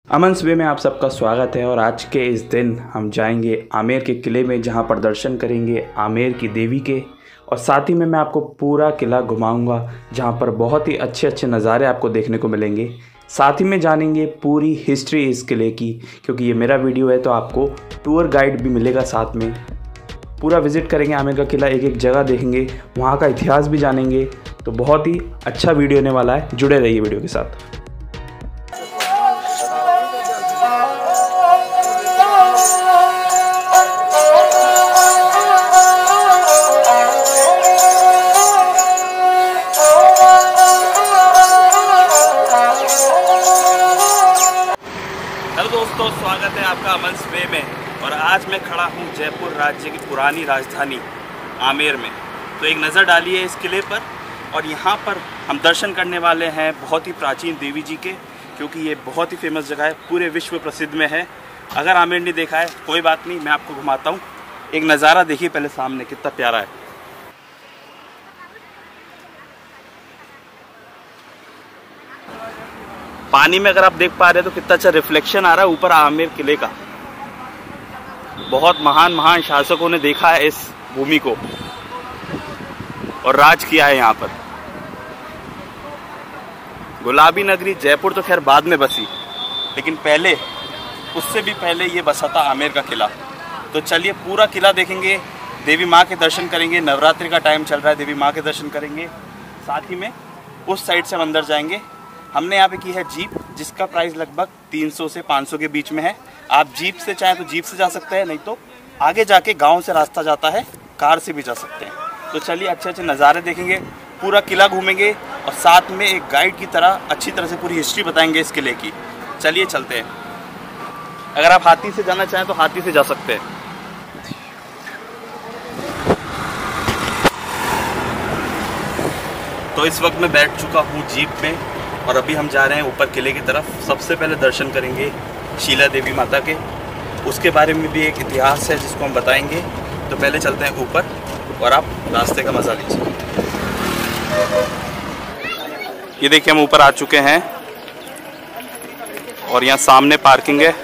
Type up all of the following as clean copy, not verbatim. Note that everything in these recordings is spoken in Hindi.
अमन सुबह में आप सबका स्वागत है। और आज के इस दिन हम जाएंगे आमेर के किले में, जहां पर दर्शन करेंगे आमेर की देवी के। और साथ ही में मैं आपको पूरा किला घुमाऊंगा, जहां पर बहुत ही अच्छे अच्छे नज़ारे आपको देखने को मिलेंगे। साथ ही में जानेंगे पूरी हिस्ट्री इस किले की, क्योंकि ये मेरा वीडियो है तो आपको टूर गाइड भी मिलेगा साथ में। पूरा विज़िट करेंगे आमेर का किला, एक एक जगह देखेंगे, वहाँ का इतिहास भी जानेंगे। तो बहुत ही अच्छा वीडियो होने वाला है, जुड़े रहिए वीडियो के साथ। हेलो दोस्तों, स्वागत है आपका अमन सुबह में। और आज मैं खड़ा हूँ जयपुर राज्य की पुरानी राजधानी आमेर में। तो एक नज़र डालिए इस किले पर। और यहाँ पर हम दर्शन करने वाले हैं बहुत ही प्राचीन देवी जी के, क्योंकि ये बहुत ही फेमस जगह है, पूरे विश्व प्रसिद्ध में है। अगर आमेर नहीं देखा है कोई बात नहीं, मैं आपको घुमाता हूँ। एक नज़ारा देखिए पहले सामने, कितना प्यारा है। पानी में अगर आप देख पा रहे हैं तो कितना अच्छा रिफ्लेक्शन आ रहा है ऊपर आमेर किले का। बहुत महान शासकों ने देखा है इस भूमि को और राज किया है यहाँ पर। गुलाबी नगरी जयपुर तो खैर बाद में बसी, लेकिन पहले, उससे भी पहले ये बसा था आमेर का किला। तो चलिए पूरा किला देखेंगे, देवी माँ के दर्शन करेंगे। नवरात्रि का टाइम चल रहा है, देवी माँ के दर्शन करेंगे। साथ ही में उस साइड से हम अंदर जाएंगे। हमने यहाँ पे की है जीप, जिसका प्राइस लगभग 300 से 500 के बीच में है। आप जीप से चाहें तो जीप से जा सकते हैं, नहीं तो आगे जाके गांव से रास्ता जाता है, कार से भी जा सकते हैं। तो चलिए अच्छे अच्छे नज़ारे देखेंगे, पूरा किला घूमेंगे और साथ में एक गाइड की तरह अच्छी तरह से पूरी हिस्ट्री बताएंगे इस किले की। चलिए चलते हैं। अगर आप हाथी से जाना चाहें तो हाथी से जा सकते हैं। तो इस वक्त मैं बैठ चुका हूँ जीप में और अभी हम जा रहे हैं ऊपर किले की तरफ। सबसे पहले दर्शन करेंगे शीला देवी माता के, उसके बारे में भी एक इतिहास है जिसको हम बताएंगे। तो पहले चलते हैं ऊपर और आप रास्ते का मजा लीजिए। ये देखिए हम ऊपर आ चुके हैं और यहाँ सामने पार्किंग है।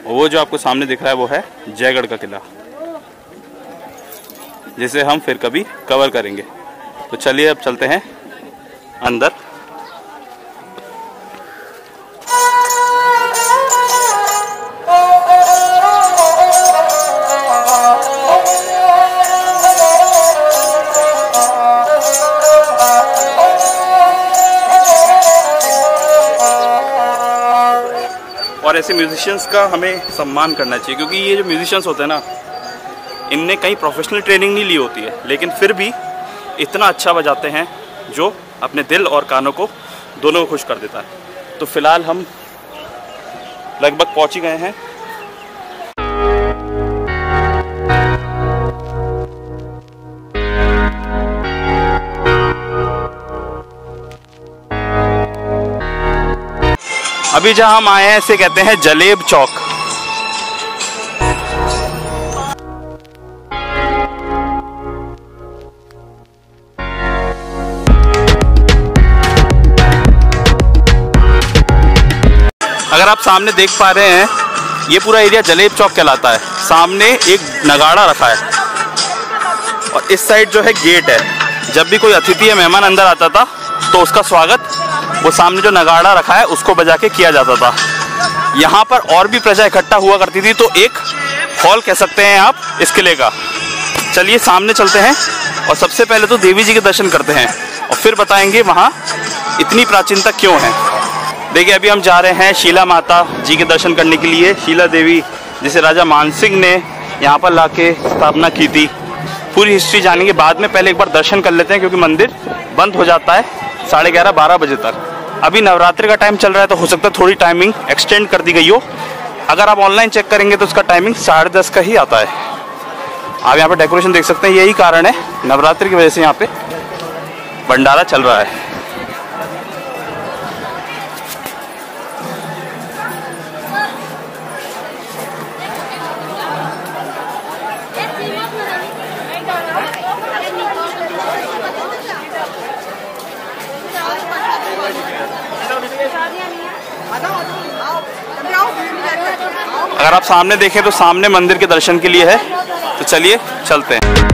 वो जो आपको सामने दिख रहा है वो है जयगढ़ का किला, जिसे हम फिर कभी कवर करेंगे। तो चलिए अब चलते हैं अंदर। और ऐसे म्यूजिशियंस का हमें सम्मान करना चाहिए, क्योंकि ये जो म्यूजिशियंस होते हैं ना, इनने कहीं प्रोफेशनल ट्रेनिंग नहीं ली होती है, लेकिन फिर भी इतना अच्छा बजाते हैं जो अपने दिल और कानों को दोनों को खुश कर देता है। तो फिलहाल हम लगभग पहुंच ही गए हैं। अभी जहां हम आए हैं इसे कहते हैं जलेब चौक। अगर आप सामने देख पा रहे हैं, ये पूरा एरिया जलेब चौक कहलाता है। सामने एक नगाड़ा रखा है और इस साइड जो है गेट है। जब भी कोई अतिथि या मेहमान अंदर आता था तो उसका स्वागत वो सामने जो नगाड़ा रखा है उसको बजा के किया जाता था। यहाँ पर और भी प्रजा इकट्ठा हुआ करती थी, तो एक हॉल कह सकते हैं आप इस किले का। चलिए सामने चलते हैं और सबसे पहले तो देवी जी के दर्शन करते हैं और फिर बताएंगे वहाँ इतनी प्राचीनता क्यों है। देखिए अभी हम जा रहे हैं शीला माता जी के दर्शन करने के लिए। शीला देवी जिसे राजा मानसिंह ने यहाँ पर लाके स्थापना की थी। पूरी हिस्ट्री जानेंगे बाद में, पहले एक बार दर्शन कर लेते हैं, क्योंकि मंदिर बंद हो जाता है 11:30-12 बजे तक। अभी नवरात्रि का टाइम चल रहा है तो हो सकता है थोड़ी टाइमिंग एक्सटेंड कर दी गई हो। अगर आप ऑनलाइन चेक करेंगे तो उसका टाइमिंग 10:30 का ही आता है। आप यहाँ पर डेकोरेशन देख सकते हैं, यही कारण है, नवरात्रि की वजह से यहाँ पे भंडारा चल रहा है। अगर आप सामने देखें तो सामने मंदिर के दर्शन के लिए है, तो चलिए चलते हैं।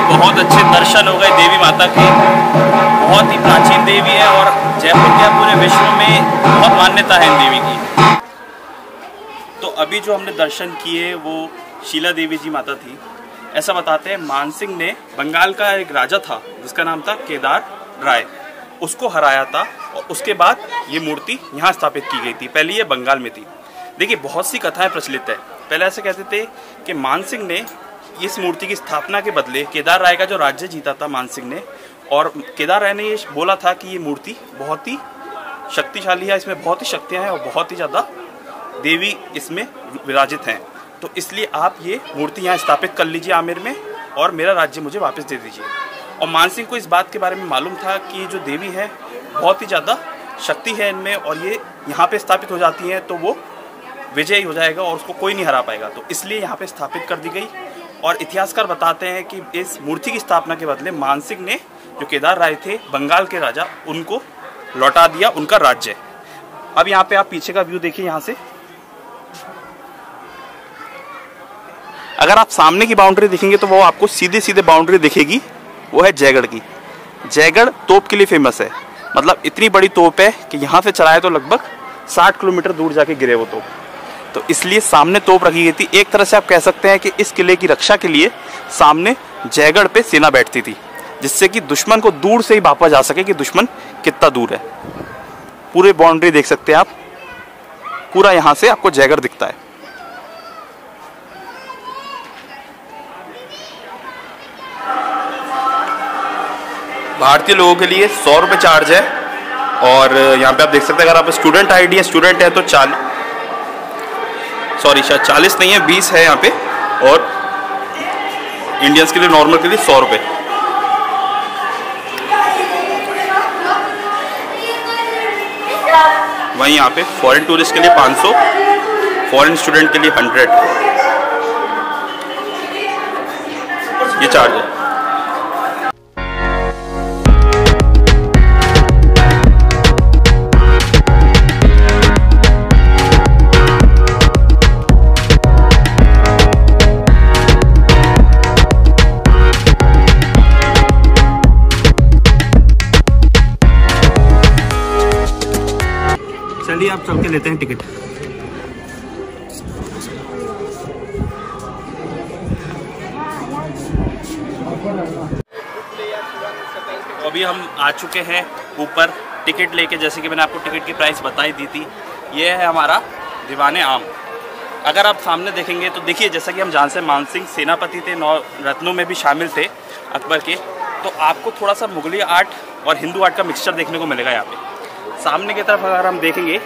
बहुत अच्छे दर्शन हो गए देवी माता के। बहुत ही प्राचीन देवी है और जयपुर के पूरे विश्व में बहुत मान्यता है इन देवी की। तो अभी जो हमने दर्शन किए वो शीला देवी जी माता थी। ऐसा बताते हैं मानसिंह ने बंगाल का एक राजा था जिसका नाम था केदार राय, उसको हराया था और उसके बाद ये मूर्ति यहाँ स्थापित की गई थी। पहले ये बंगाल में थी। देखिए बहुत सी कथाएं प्रचलित है। पहले ऐसे कहते थे कि मानसिंह ने इस मूर्ति की स्थापना के बदले केदार राय का जो राज्य जीता था मानसिंह ने, और केदार राय ने ये बोला था कि ये मूर्ति बहुत ही शक्तिशाली है, इसमें बहुत ही शक्तियाँ हैं और बहुत ही ज़्यादा देवी इसमें विराजित हैं, तो इसलिए आप ये मूर्ति यहाँ स्थापित कर लीजिए आमेर में और मेरा राज्य मुझे वापस दे दीजिए। और मानसिंह को इस बात के बारे में मालूम था कि जो देवी है बहुत ही ज़्यादा शक्ति है इनमें, और ये यहाँ पे स्थापित हो जाती हैं तो वो विजयी हो जाएगा और उसको कोई नहीं हरा पाएगा, तो इसलिए यहाँ पे स्थापित कर दी गई। और इतिहासकार बताते हैं कि इस मूर्ति की स्थापना के बदले मानसिंह ने जो केदार राय थे बंगाल के राजा, उनको लौटा दिया उनका राज्य। अब यहाँ पे आप पीछे का व्यू देखिए। यहाँ से अगर आप सामने की बाउंड्री देखेंगे तो वो आपको सीधे सीधे बाउंड्री दिखेगी, वो है जयगढ़ की। जयगढ़ तोप के लिए फेमस है, मतलब इतनी बड़ी तोप है कि यहाँ से चलाए तो लगभग 60 किलोमीटर दूर जाके गिरे वो तोप, तो इसलिए सामने तोप रखी गई थी। एक तरह से आप कह सकते हैं कि इस किले की रक्षा के लिए सामने जयगढ़ पे सेना बैठती थी, जिससे कि दुश्मन को दूर से ही भापा जा सके कि दुश्मन कितना दूर है। पूरे बाउंड्री देख सकते हैं आप, पूरा यहाँ से आपको जयगढ़ दिखता है। भारतीय लोगों के लिए 100 रुपये चार्ज है, और यहाँ पे आप देख सकते हैं अगर आप स्टूडेंट आईडी है, स्टूडेंट है तो शायद 40 नहीं है, 20 है यहाँ पे, और इंडियंस के लिए नॉर्मल के लिए 100 रुपये। वहीं यहाँ पे फॉरेन टूरिस्ट के लिए 500, फॉरेन स्टूडेंट के लिए 100 ये चार्ज है। चलिए आप चल के लेते हैं टिकट। अभी हम आ चुके हैं ऊपर टिकट लेके। जैसे कि मैंने आपको टिकट की प्राइस बताई दी थी, ये है हमारा दीवाने आम। अगर आप सामने देखेंगे तो देखिए, जैसा कि हम जानते हैं मानसिंह सेनापति थे, 9 रत्नों में भी शामिल थे अकबर के, तो आपको थोड़ा सा मुगली आर्ट और हिंदू आर्ट का मिक्सचर देखने को मिलेगा यहाँ पे। सामने की तरफ अगर हम देखेंगे,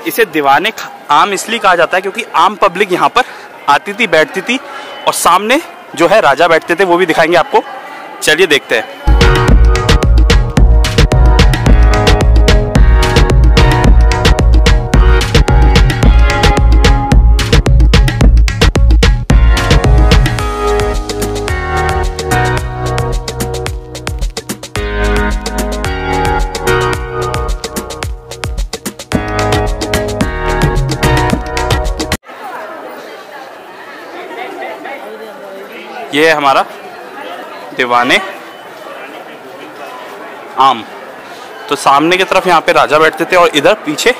इसे दीवाने आम इसलिए कहा जाता है क्योंकि आम पब्लिक यहाँ पर आती थी, बैठती थी, और सामने जो है राजा बैठते थे, वो भी दिखाएंगे आपको। चलिए देखते हैं। ये है हमारा दीवाने आम। तो सामने की तरफ यहाँ पे राजा बैठते थे और इधर पीछे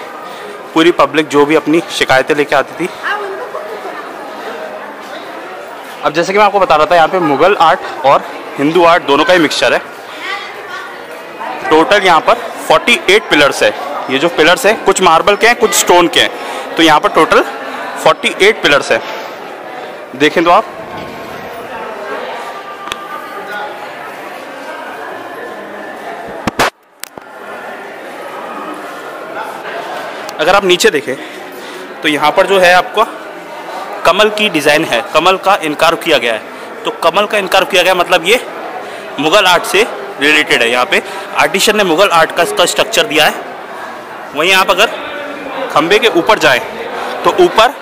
पूरी पब्लिक जो भी अपनी शिकायतें लेके आती थी। अब जैसे कि मैं आपको बता रहा था, यहाँ पे मुगल आर्ट और हिंदू आर्ट दोनों का ही मिक्सचर है। टोटल यहाँ पर 48 पिलर्स है। ये जो पिलर्स हैं कुछ मार्बल के हैं, कुछ स्टोन के हैं, तो यहाँ पर टोटल 48 पिलर्स है, देखें तो आप। अगर आप नीचे देखें तो यहाँ पर जो है आपका कमल की डिज़ाइन है, कमल का इनकार किया गया है। तो कमल का इनकार किया गया मतलब ये मुग़ल आर्ट से रिलेटेड है। यहाँ पे आर्टिशन ने मुग़ल आर्ट का इसका स्ट्रक्चर दिया है। वहीं आप अगर खंबे के ऊपर जाएं तो ऊपर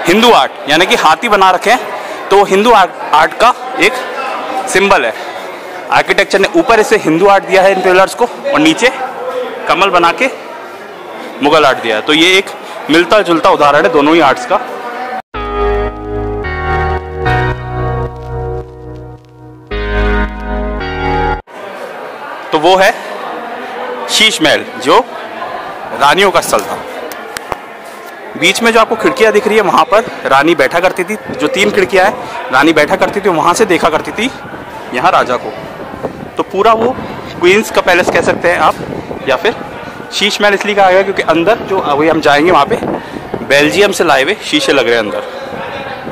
हिंदू आर्ट यानी कि हाथी बना रखे हैं, तो वो हिंदू आर्ट का एक सिंबल है। आर्किटेक्चर ने ऊपर इसे हिंदू आर्ट दिया है इन पिलर्स को, और नीचे कमल बना के मुग़ल आर्ट दिया है। तो ये एक मिलता जुलता उदाहरण है दोनों ही आर्ट्स का। तो वो है शीश महल, जो रानियों का स्थल था। बीच में जो आपको खिड़कियां दिख रही है वहां पर रानी बैठा करती थी। जो 3 खिड़कियां हैं, रानी बैठा करती थी, वहां से देखा करती थी यहाँ राजा को। तो पूरा वो क्वींस का पैलेस कह सकते हैं आप, या फिर शीश महल इसलिए कहा गया क्योंकि अंदर जो अभी हम जाएंगे वहाँ पे बेल्जियम से लाए हुए शीशे लग रहे हैं अंदर।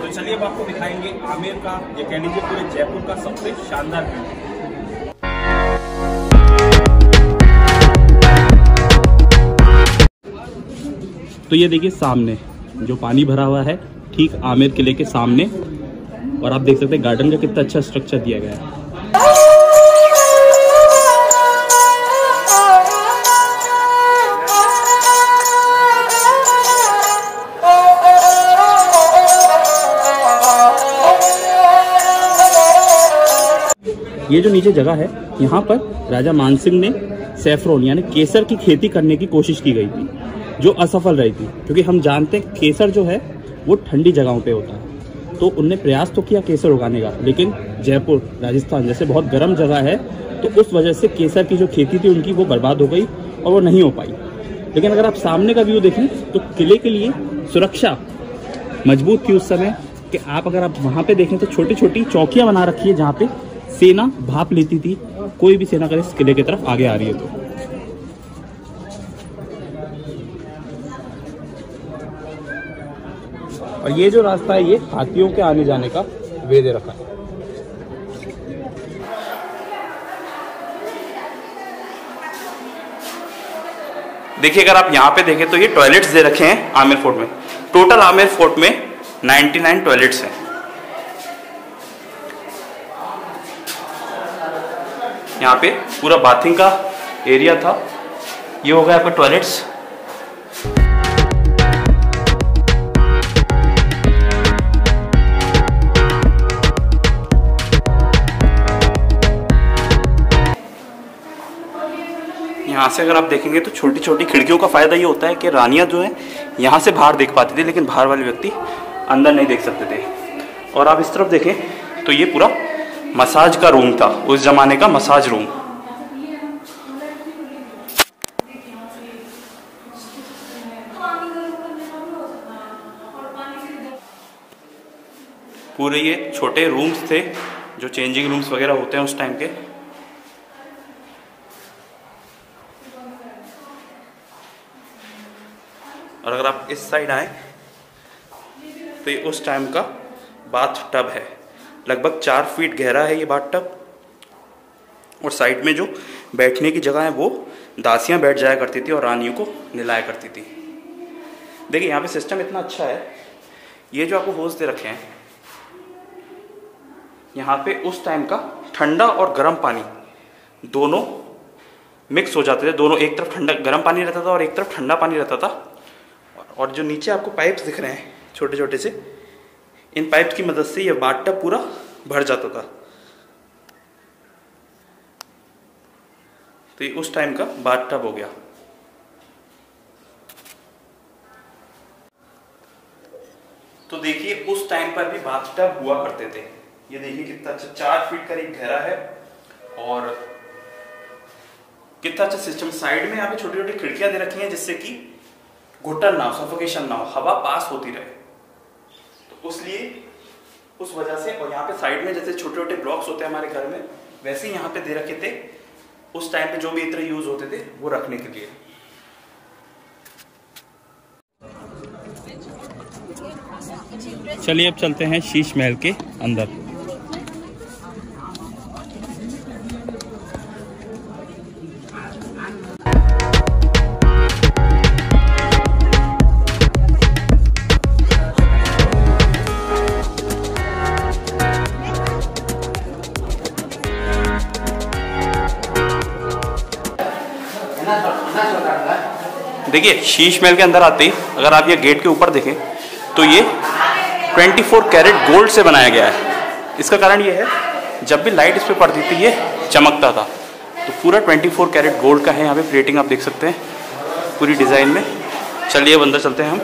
तो चलिए अब आपको दिखाएंगे आमेर का, ये कह लीजिए पूरे जयपुर का सबसे शानदार व्यू। तो ये देखिए सामने जो पानी भरा हुआ है, ठीक आमेर किले के सामने, और आप देख सकते हैं गार्डन का कितना अच्छा स्ट्रक्चर दिया गया है। ये जो नीचे जगह है, यहाँ पर राजा मानसिंह ने सैफरोन यानी केसर की खेती करने की कोशिश की गई थी, जो असफल रही थी। क्योंकि हम जानते हैं केसर जो है वो ठंडी जगहों पे होता है, तो उनने प्रयास तो किया केसर उगाने का, लेकिन जयपुर राजस्थान जैसे बहुत गर्म जगह है, तो उस वजह से केसर की जो खेती थी उनकी वो बर्बाद हो गई और वो नहीं हो पाई। लेकिन अगर आप सामने का व्यू देखें तो किले के लिए सुरक्षा मजबूत थी उस समय, कि आप अगर आप वहाँ पे देखें तो छोटी छोटी चौकियाँ बना रखी है जहाँ पे सेना भाप लेती थी, कोई भी सेना अगर इस किले की तरफ आगे आ रही है तो। और ये जो रास्ता है ये हाथियों के आने जाने का वे दे रखा है। देखिए अगर आप यहाँ पे देखें तो ये टॉयलेट्स दे रखे हैं आमेर फोर्ट में। टोटल आमेर फोर्ट में 99 टॉयलेट्स हैं। यहाँ पे पूरा बाथिंग का एरिया था। ये हो गया आपका टॉयलेट्स। यहाँ से अगर आप देखेंगे तो छोटी छोटी खिड़कियों का फायदा ये होता है कि रानियाँ जो है यहाँ से बाहर देख पाती थी, लेकिन बाहर वाले व्यक्ति अंदर नहीं देख सकते थे। और आप इस तरफ देखें तो ये पूरा मसाज का रूम था, उस जमाने का मसाज रूम। पूरे ये छोटे रूम्स थे जो चेंजिंग रूम्स वगैरह होते हैं उस टाइम के। और अगर आप इस साइड आए तो ये उस टाइम का बाथ टब है। लगभग 4 फीट गहरा है ये बाथ टब। और साइड में जो बैठने की जगह है वो दासियां बैठ जाया करती थी और रानियों को नहलाया करती थी। देखिए यहाँ पे सिस्टम इतना अच्छा है। ये जो आपको होज दे रखे हैं, यहाँ पे उस टाइम का ठंडा और गर्म पानी दोनों मिक्स हो जाते थे। दोनों, एक तरफ ठंडा गर्म पानी रहता था और एक तरफ ठंडा पानी रहता था। और जो नीचे आपको पाइप्स दिख रहे हैं छोटे छोटे से, इन पाइप्स की मदद से ये बाथटब पूरा भर जाता था। तो ये उस टाइम का बाथटब हो गया। तो देखिए उस टाइम पर भी बाथटब हुआ करते थे। ये देखिए कितना अच्छा, 4 फीट करीब गहरा है और कितना अच्छा सिस्टम। साइड में यहाँ पे छोटी छोटी खिड़कियां दे रखी हैं जिससे कि घुटन ना हो, सफोकेशन ना हो, हवा पास होती रहे। तो उस वजह से। और यहाँ पे साइड में जैसे छोटे छोटे ब्लॉक्स होते हैं हमारे घर में, वैसे ही यहाँ पे दे रखे थे उस टाइम पे जो भी इत्र यूज होते थे वो रखने के लिए। चलिए अब चलते हैं शीश महल के अंदर। देखिए शीश महल के अंदर आते ही अगर आप ये गेट के ऊपर देखें तो ये 24 कैरेट गोल्ड से बनाया गया है। इसका कारण ये है जब भी लाइट इस पर पड़ती थी ये चमकता था। तो पूरा 24 कैरेट गोल्ड का है। यहाँ पे प्लेटिंग आप देख सकते हैं पूरी डिज़ाइन में। चलिए अब अंदर चलते हैं हम।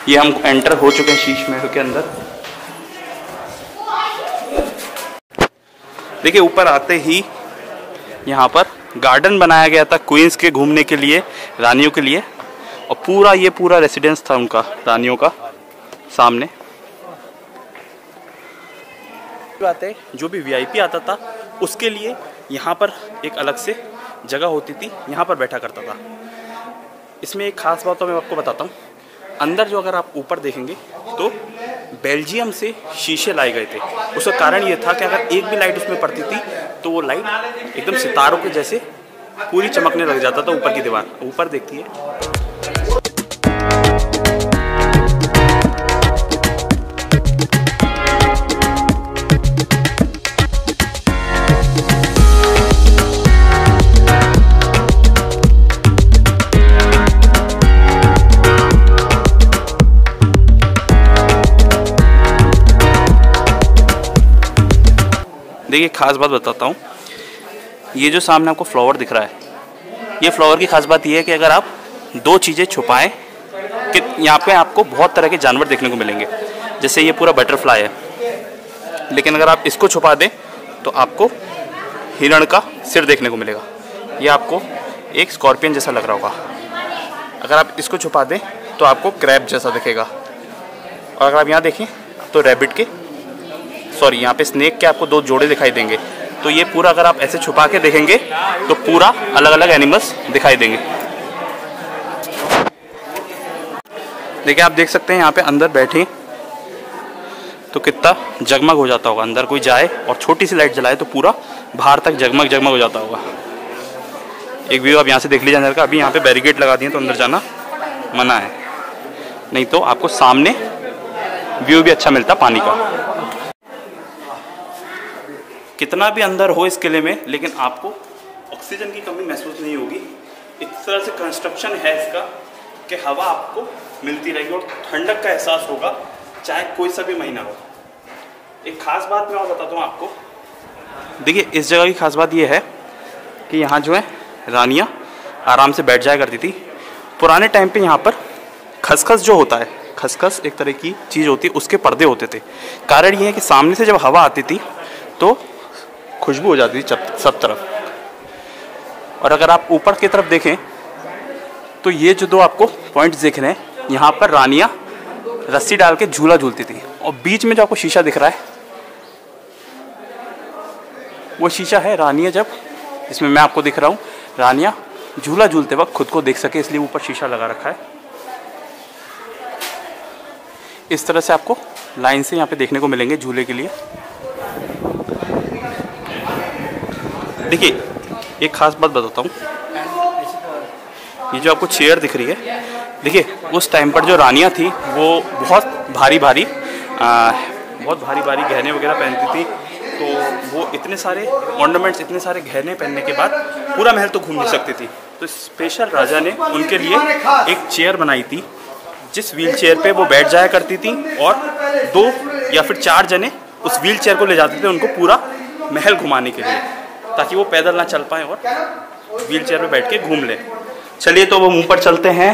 ये हम एंटर हो चुके हैं शीश महल के अंदर। देखिए ऊपर आते ही यहाँ पर गार्डन बनाया गया था क्वींस के घूमने के लिए, रानियों के लिए। और पूरा ये पूरा रेसिडेंस था उनका, रानियों का। सामने बात है जो भी वीआईपी आता था उसके लिए यहाँ पर एक अलग से जगह होती थी, यहाँ पर बैठा करता था। इसमें एक खास बात तो मैं आपको बताता हूँ। अंदर जो अगर आप ऊपर देखेंगे तो बेल्जियम से शीशे लाए गए थे। उसका कारण ये था कि अगर एक भी लाइट उसमें पड़ती थी तो वो लाइट एकदम सितारों के जैसे पूरी चमकने लग जाता था। ऊपर की दीवार ऊपर देखती है। देखिए खास बात बताता हूँ। ये जो सामने आपको फ्लावर दिख रहा है, ये फ्लावर की खास बात ये है कि अगर आप दो चीज़ें छुपाएं कि यहाँ पे आपको बहुत तरह के जानवर देखने को मिलेंगे। जैसे ये पूरा बटरफ्लाई है, लेकिन अगर आप इसको छुपा दें तो आपको हिरण का सिर देखने को मिलेगा। ये आपको एक स्कॉर्पियन जैसा लग रहा होगा। अगर आप इसको छुपा दें तो आपको क्रैब जैसा दिखेगा। और अगर आप यहाँ देखें तो रैबिट के यहाँ पे स्नेक के आपको दो जोड़े दिखाई देंगे। तो ये पूरा अगर आप ऐसे छुपा के देखेंगे तो पूरा अलग अलग एनिमल्स दिखाई देंगे। देखिए आप देख सकते हैं यहाँ पे अंदर बैठे तो कितना जगमग हो जाता होगा। अंदर कोई जाए और छोटी सी लाइट जलाए तो पूरा बाहर तक जगमग जगमग हो जाता होगा। एक व्यू आप यहाँ से देख लीजिए अंदर का। अभी यहाँ पे बैरिकेड लगा दिए तो अंदर जाना मना है, नहीं तो आपको सामने व्यू भी अच्छा मिलता पानी का। कितना भी अंदर हो इस किले में, लेकिन आपको ऑक्सीजन की कमी महसूस नहीं होगी। इस तरह से कंस्ट्रक्शन है इसका कि हवा आपको मिलती रहेगी और ठंडक का एहसास होगा चाहे कोई सा भी महीना हो। एक खास बात मैं और बताता हूँ आपको। देखिए इस जगह की खास बात ये है कि यहाँ जो है रानियाँ आराम से बैठ जाया करती थी। पुराने टाइम पे यहाँ पर खसखस जो होता है, खसखस एक तरह की चीज़ होती है, उसके पर्दे होते थे। कारण ये है कि सामने से जब हवा आती थी तो खुशबू हो जाती थी सब तरफ। और अगर आप ऊपर की तरफ देखें तो ये जो दो आपको पॉइंट्स दिख रहे हैं, यहाँ पर रानियाँ रस्सी डाल के झूला झूलती थी। और बीच में जो आपको शीशा दिख रहा है वो शीशा है रानियाँ, जब इसमें मैं आपको दिख रहा हूँ, रानियाँ झूला झूलते वक्त खुद को देख सके, इसलिए ऊपर शीशा लगा रखा है। इस तरह से आपको लाइन से यहाँ पे देखने को मिलेंगे झूले के लिए। देखिए एक खास बात बताता हूँ। ये जो आपको चेयर दिख रही है, देखिए उस टाइम पर जो रानियाँ थी वो बहुत भारी भारी गहने वगैरह पहनती थी। तो वो इतने सारे ऑर्नामेंट्स, इतने सारे गहने पहनने के बाद पूरा महल तो घूम नहीं सकती थी। तो स्पेशल राजा ने उनके लिए एक चेयर बनाई थी, जिस व्हील चेयर पे वो बैठ जाया करती थी और 2 या फिर 4 जने उस व्हील चेयर को ले जाते थे उनको पूरा महल घुमाने के लिए, ताकि वो पैदल ना चल पाए और व्हील चेयर पे बैठ के घूम ले। चलिए तो वो ऊपर चलते हैं।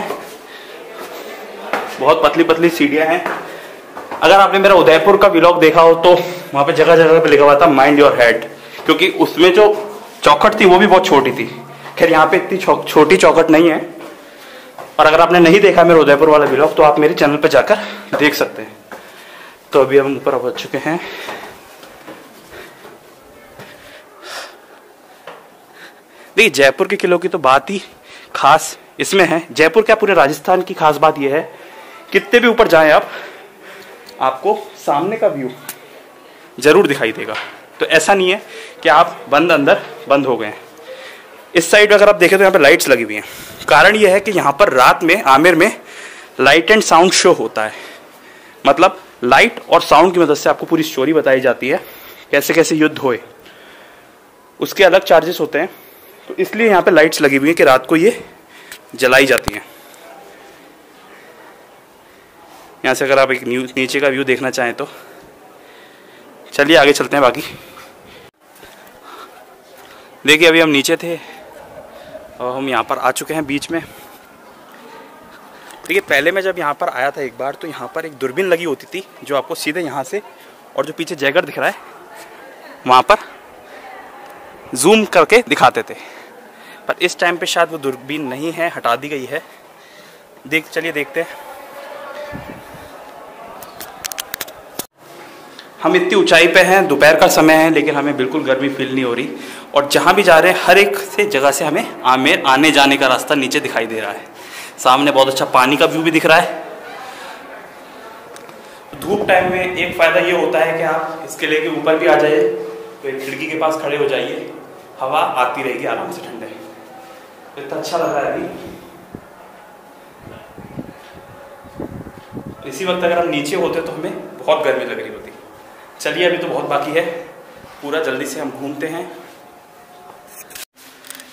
बहुत पतली पतली सीढ़ियाँ हैं। अगर आपने मेरा उदयपुर का व्लॉग देखा हो तो वहाँ पे जगह जगह पे लिखा हुआ था माइंड योर हेड, क्योंकि उसमें जो चौखट थी वो भी बहुत छोटी थी। खैर यहाँ पे इतनी छोटी चौखट नहीं है। और अगर आपने नहीं देखा मेरा उदयपुर वाला व्लॉग तो आप मेरे चैनल पर जाकर देख सकते हैं। तो अभी हम ऊपर पहुँच चुके हैं। देखिए जयपुर के किलों की तो बात ही खास इसमें है। जयपुर क्या पूरे राजस्थान की खास बात यह है कितने भी ऊपर जाएं आप, आपको सामने का व्यू जरूर दिखाई देगा। तो ऐसा नहीं है कि आप अंदर बंद हो गए हैं। इस साइड अगर आप देखें तो यहाँ पे लाइट्स लगी हुई हैं। कारण यह है कि यहाँ पर रात में आमेर में लाइट एंड साउंड शो होता है। मतलब लाइट और साउंड की मदद से आपको पूरी स्टोरी बताई जाती है, कैसे कैसे युद्ध हुए। उसके अलग चार्जेस होते हैं, तो इसलिए यहाँ पे लाइट्स लगी हुई हैं कि रात को ये जलाई जाती हैं। यहाँ से अगर आप एक नीचे का व्यू देखना चाहें तो चलिए आगे चलते हैं। बाकी देखिए अभी हम नीचे थे और हम यहाँ पर आ चुके हैं बीच में। देखिए पहले मैं जब यहाँ पर आया था एक बार, तो यहाँ पर एक दूरबीन लगी होती थी जो आपको सीधे यहाँ से, और जो पीछे जयगढ़ दिख रहा है वहाँ पर जूम करके दिखाते थे। पर इस टाइम पे शायद वो दूरबीन नहीं है, हटा दी गई है। चलिए देखते हैं। हम इतनी ऊंचाई पे हैं, दोपहर का समय है, लेकिन हमें बिल्कुल गर्मी फील नहीं हो रही। और जहाँ भी जा रहे हैं हर एक से जगह से हमें आमेर आने जाने का रास्ता नीचे दिखाई दे रहा है। सामने बहुत अच्छा पानी का व्यू भी दिख रहा है। धूप टाइम में एक फ़ायदा ये होता है कि आप इस किले के ऊपर भी आ जाइए, तो एक खिड़की के पास खड़े हो जाइए, हवा आती रहेगी आराम से ठंडे। तो इतना अच्छा लग रहा है अभी। इसी वक्त अगर हम नीचे होते तो हमें बहुत गर्मी लग रही होती। चलिए अभी तो बहुत बाकी है, पूरा जल्दी से हम घूमते हैं।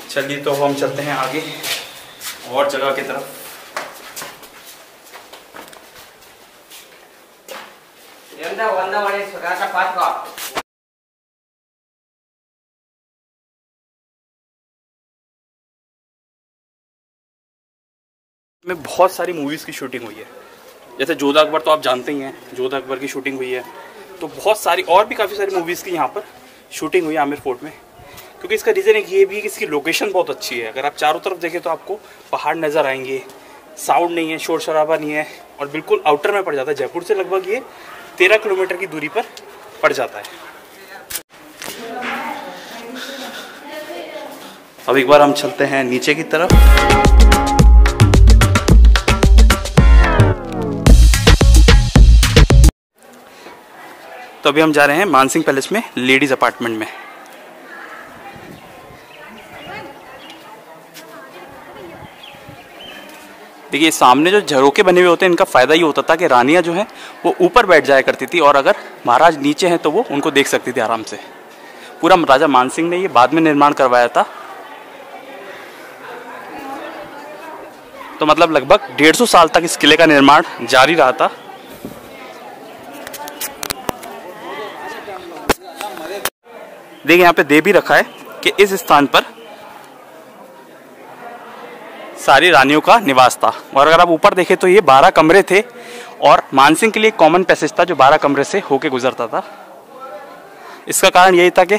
चलिए तो हम चलते हैं आगे और जगह की तरफ। में बहुत सारी मूवीज़ की शूटिंग हुई है, जैसे जोधा अकबर तो आप जानते ही हैं, जोधा अकबर की शूटिंग हुई है। तो बहुत सारी और भी काफ़ी सारी मूवीज़ की यहाँ पर शूटिंग हुई है आमेर फोर्ट में। क्योंकि इसका रीज़न एक ये भी है कि इसकी लोकेशन बहुत अच्छी है। अगर आप चारों तरफ देखें तो आपको पहाड़ नज़र आएंगे, साउंड नहीं है, शोर शराबा नहीं है, और बिल्कुल आउटर में पड़ जाता है। जयपुर से लगभग ये 13 किलोमीटर की दूरी पर पड़ जाता है। अब एक बार हम चलते हैं नीचे की तरफ। तो अभी हम जा रहे हैं मानसिंह पैलेस में, लेडीज अपार्टमेंट में। देखिए सामने जो झरोके बने हुए होते हैं, इनका फ़ायदा ये होता था कि रानियां जो हैं वो ऊपर बैठ जाया करती थी, और अगर महाराज नीचे हैं तो वो उनको देख सकती थी आराम से। पूरा राजा मानसिंह ने ये बाद में निर्माण करवाया था। तो मतलब लगभग 150 साल तक इस किले का निर्माण जारी रहा था। देखिए यहाँ पे दे भी रखा है कि इस स्थान पर सारी रानियों का निवास था। और अगर आप ऊपर देखें तो ये 12 कमरे थे, और मानसिंह के लिए कॉमन पैसेज था जो 12 कमरे से होके गुजरता था। इसका कारण यही था कि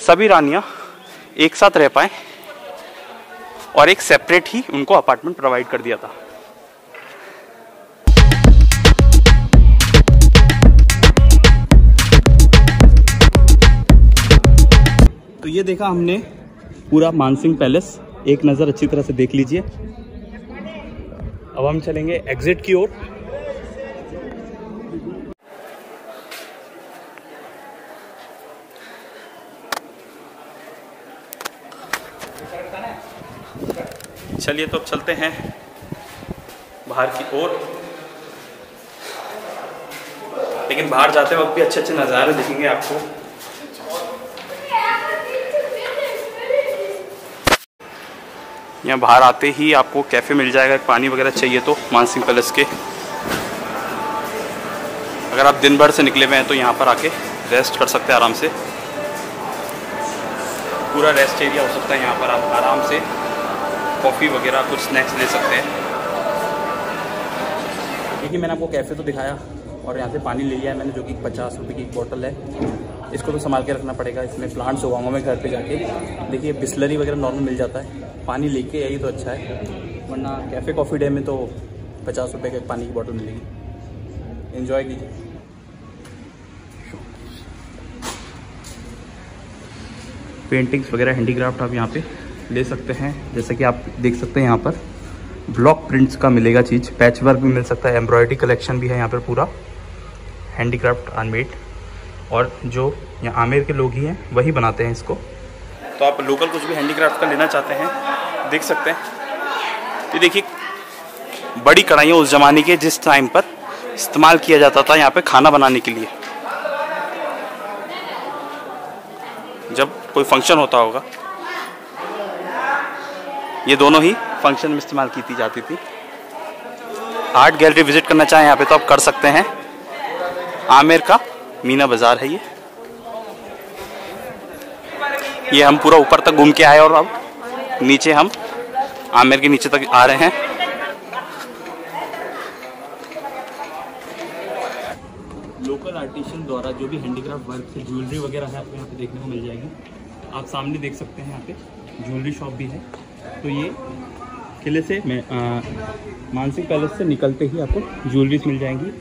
सभी रानियां एक साथ रह पाएं, और एक सेपरेट ही उनको अपार्टमेंट प्रोवाइड कर दिया था। तो ये देखा हमने पूरा मानसिंह पैलेस, एक नज़र अच्छी तरह से देख लीजिए। अब हम चलेंगे एग्जिट की ओर। चलिए तो अब चलते हैं बाहर की ओर। लेकिन बाहर जाते वक्त भी अच्छे अच्छे नज़ारे दिखेंगे आपको। यहाँ बाहर आते ही आपको कैफ़े मिल जाएगा, पानी वगैरह चाहिए तो मानसिंह पैलेस के। अगर आप दिन भर से निकले हुए हैं तो यहाँ पर आके रेस्ट कर सकते हैं आराम से। पूरा रेस्ट एरिया हो सकता है यहाँ पर, आप आराम से कॉफ़ी वगैरह कुछ स्नैक्स ले सकते हैं। देखिए मैंने आपको कैफ़े तो दिखाया, और यहाँ से पानी ले लिया है मैंने, जो कि 50 रुपये की एक बोतल है। इसको तो संभाल के रखना पड़ेगा, इसमें प्लांट्स उगाऊंगा मैं घर पे जाके। देखिए बिस्लरी वगैरह नॉर्मल मिल जाता है, पानी लेके यही तो अच्छा है, वरना कैफ़े कॉफ़ी डे में तो 50 रुपये की पानी की बोतल मिलेगी। एंजॉय कीजिए। पेंटिंग्स वगैरह हैंडीक्राफ्ट आप यहाँ पे ले सकते हैं, जैसे कि आप देख सकते हैं यहाँ पर ब्लॉक प्रिंट्स का मिलेगा चीज़, पैच वर्क भी मिल सकता है, एम्ब्रॉयडरी कलेक्शन भी है यहाँ पर पूरा, हैंडीक्राफ्ट हैंडमेड, और जो यहाँ आमेर के लोग ही हैं वही बनाते हैं इसको। तो आप लोकल कुछ भी हैंडीक्राफ्ट का लेना चाहते हैं देख सकते हैं। ये देखिए बड़ी कढ़ाइयाँ उस ज़माने के जिस टाइम पर इस्तेमाल किया जाता था यहाँ पे खाना बनाने के लिए, जब कोई फंक्शन होता होगा। ये दोनों ही फंक्शन में इस्तेमाल की जाती थी। आर्ट गैलरी विजिट करना चाहें यहाँ पे तो आप कर सकते हैं। आमेर का मीना बाज़ार है ये हम पूरा ऊपर तक घूम के आए और अब नीचे हम आमेर के नीचे तक आ रहे हैं। लोकल आर्टिशियन द्वारा जो भी हैंडीक्राफ्ट वर्क से ज्वेलरी वगैरह है आपको यहाँ पे देखने को मिल जाएगी। आप सामने देख सकते हैं यहाँ पे ज्वेलरी शॉप भी है। तो ये किले से मानसिक पैलेस से निकलते ही आपको ज्वेलरीज मिल जाएंगी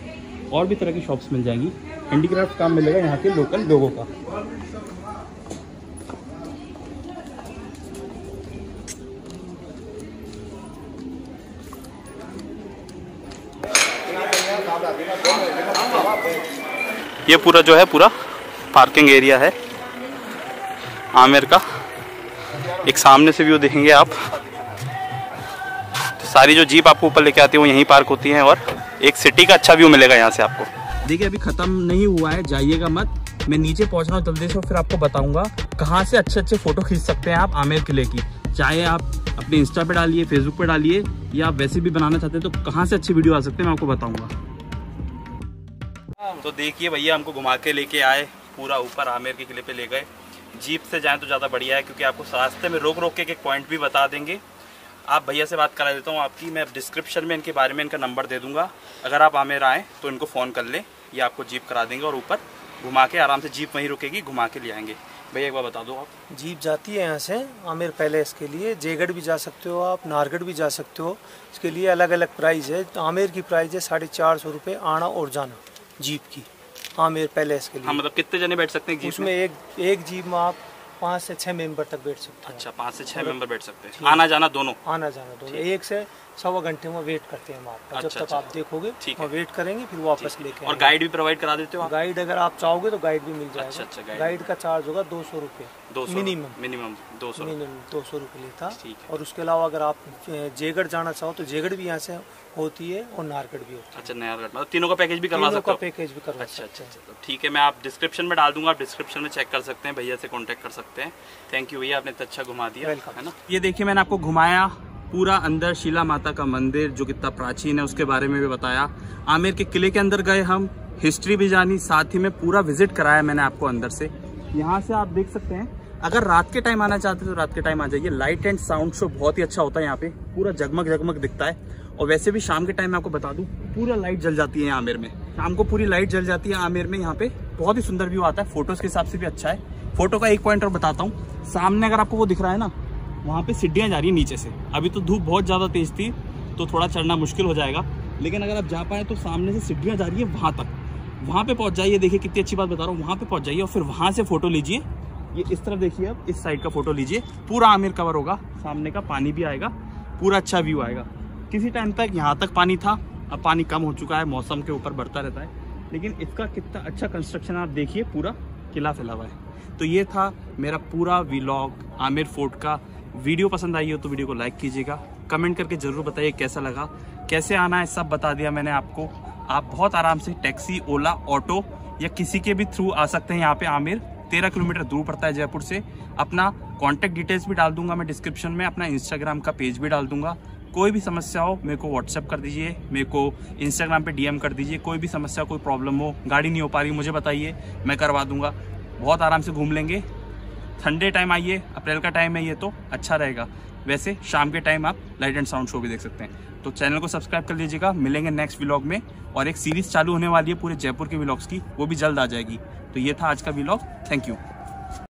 और भी तरह की शॉप्स मिल जाएंगी। हैंडीक्राफ्ट काम मिलेगा यहाँ के लोकल लोगों का। ये पूरा जो है पूरा पार्किंग एरिया है आमेर का। एक सामने से व्यू देखेंगे आप तो सारी जो जीप आपको ऊपर लेके आती है वो यहीं पार्क होती हैं और एक सिटी का अच्छा व्यू मिलेगा यहाँ से आपको। देखिए अभी ख़त्म नहीं हुआ है, जाइएगा मत। मैं नीचे पहुँच रहा हूँ जल्दी से, फिर आपको बताऊँगा कहाँ से अच्छे अच्छे फ़ोटो खींच सकते हैं आप आमेर किले की। चाहे आप अपने इंस्टा पे डालिए, फेसबुक पे डालिए, या आप वैसे भी बनाना चाहते हैं तो कहाँ से अच्छी वीडियो आ सकते हैं मैं आपको बताऊँगा। तो देखिए भैया हमको घुमा के लेके आए, पूरा ऊपर आमेर के किले पे ले गए। जीप से जाएं तो ज़्यादा बढ़िया है क्योंकि आपको रास्ते में रोक रोक के एक पॉइंट भी बता देंगे। आप भैया से बात करा देता हूँ आपकी, मैं डिस्क्रिप्शन में इनके बारे में इनका नंबर दे दूँगा। अगर आप आमेर आएँ तो इनको फ़ोन कर लें, ये आपको जीप करा देंगे और ऊपर घुमा के आराम से जीप वहीं रुकेगी, घुमा के ले आएंगे। भैया एक बार बता दो आप। जीप जाती है यहाँ से आमेर पैलेस के लिए, जयगढ़ भी जा सकते हो आप, नाहरगढ़ भी जा सकते हो। इसके लिए अलग अलग प्राइस है। आमेर की प्राइस है 450 रुपये आना और जाना जीप की, आमेर पैलेस के लिए। हाँ, मतलब कितने जने बैठ सकते हैं उसमें? एक जीप में आप 5 से 6 मेंबर तक बैठ सकते हैं। अच्छा, 5 से 6 मेंबर बैठ सकते हैं, आना जाना दोनों? आना जाना दोनों। 1 से सवा घंटे में वेट करते हैं हम आपका। जब तक आप देखोगे और वेट करेंगे फिर वापस लेके। और गाइड भी प्रोवाइड करा देते हो? गाइड अगर आप चाहोगे तो गाइड भी मिल जाएगा। अच्छा, गाइड का चार्ज होगा 200 रुपये मिनिमम 200 रुपये लेता। और उसके अलावा अगर आप जयगढ़ जाना चाहो तो जयगढ़ भी यहाँ से होती है और नाहरगढ़ भी होती है। अच्छा, नाहरगढ़ मतलब तीनों का पैकेज भी करवा सकते हो? पैकेज भी करवा सकते हैं। अच्छा, ठीक है, मैं आप डिस्क्रिप्शन में डाल दूंगा, आप डिस्क्रिप्शन में चेक कर सकते हैं, भैया से कांटेक्ट कर सकते हैं। थैंक यू भैया, आपने इतना अच्छा घुमा दिया है ना। ये देखिए मैंने आपको घुमाया पूरा अंदर शीला माता का मंदिर जो कितना प्राचीन है उसके बारे में भी बताया। आमेर के किले के अंदर गए हम, हिस्ट्री भी जानी, साथ ही में पूरा विजिट कराया मैंने आपको अंदर से। यहाँ से आप देख सकते हैं, अगर रात के टाइम आना चाहते हैं तो रात के टाइम आ जाइए। लाइट एंड साउंड शो बहुत ही अच्छा होता है यहाँ पे, पूरा जगमग जगमग दिखता है। और वैसे भी शाम के टाइम में आपको बता दूं पूरा लाइट जल जाती है आमेर में, शाम को पूरी लाइट जल जाती है आमेर में। यहाँ पे बहुत ही सुंदर व्यू आता है, फोटोज के हिसाब से भी अच्छा है। फोटो का एक पॉइंट और बताता हूँ, सामने अगर आपको वो दिख रहा है ना, वहाँ पे सीढ़ियाँ जा रही है नीचे से। अभी तो धूप बहुत ज़्यादा तेज थी तो थोड़ा चढ़ना मुश्किल हो जाएगा, लेकिन अगर आप जा पाए तो सामने से सीढ़ियाँ जा रही है वहाँ तक, वहाँ पे पहुँच जाइए। देखिए कितनी अच्छी बात बता रहा हूँ, वहाँ पे पहुँच जाइए और फिर वहाँ से फोटो लीजिए। ये इस तरफ देखिए, अब इस साइड का फोटो लीजिए, पूरा आमेर कवर होगा, सामने का पानी भी आएगा, पूरा अच्छा व्यू आएगा। किसी टाइम तक यहाँ तक पानी था, अब पानी कम हो चुका है, मौसम के ऊपर बढ़ता रहता है, लेकिन इसका कितना अच्छा कंस्ट्रक्शन आप देखिए, पूरा किला फैला हुआ है। तो ये था मेरा पूरा व्लॉग आमेर फोर्ट का। वीडियो पसंद आई हो तो वीडियो को लाइक कीजिएगा, कमेंट करके ज़रूर बताइए कैसा लगा, कैसे आना है सब बता दिया मैंने आपको। आप बहुत आराम से टैक्सी, ओला, ऑटो या किसी के भी थ्रू आ सकते हैं यहाँ पे। आमेर 13 किलोमीटर दूर पड़ता है जयपुर से। अपना कॉन्टैक्ट डिटेल्स भी डाल दूंगा मैं डिस्क्रिप्शन में, अपना इंस्टाग्राम का पेज भी डाल दूंगा। कोई भी समस्या हो मेरे को व्हाट्सएप कर दीजिए, मेरे को इंस्टाग्राम पे डीएम कर दीजिए। कोई भी समस्या, कोई प्रॉब्लम हो, गाड़ी नहीं हो पा रही मुझे बताइए, मैं करवा दूंगा। बहुत आराम से घूम लेंगे। ठंडे टाइम आइए, अप्रैल का टाइम है ये तो अच्छा रहेगा। वैसे शाम के टाइम आप लाइट एंड साउंड शो भी देख सकते हैं। तो चैनल को सब्सक्राइब कर लीजिएगा। मिलेंगे नेक्स्ट व्लॉग में, और एक सीरीज़ चालू होने वाली है पूरे जयपुर के व्लॉग्स की, वो भी जल्द आ जाएगी। तो ये था आज का व्लॉग। Thank you.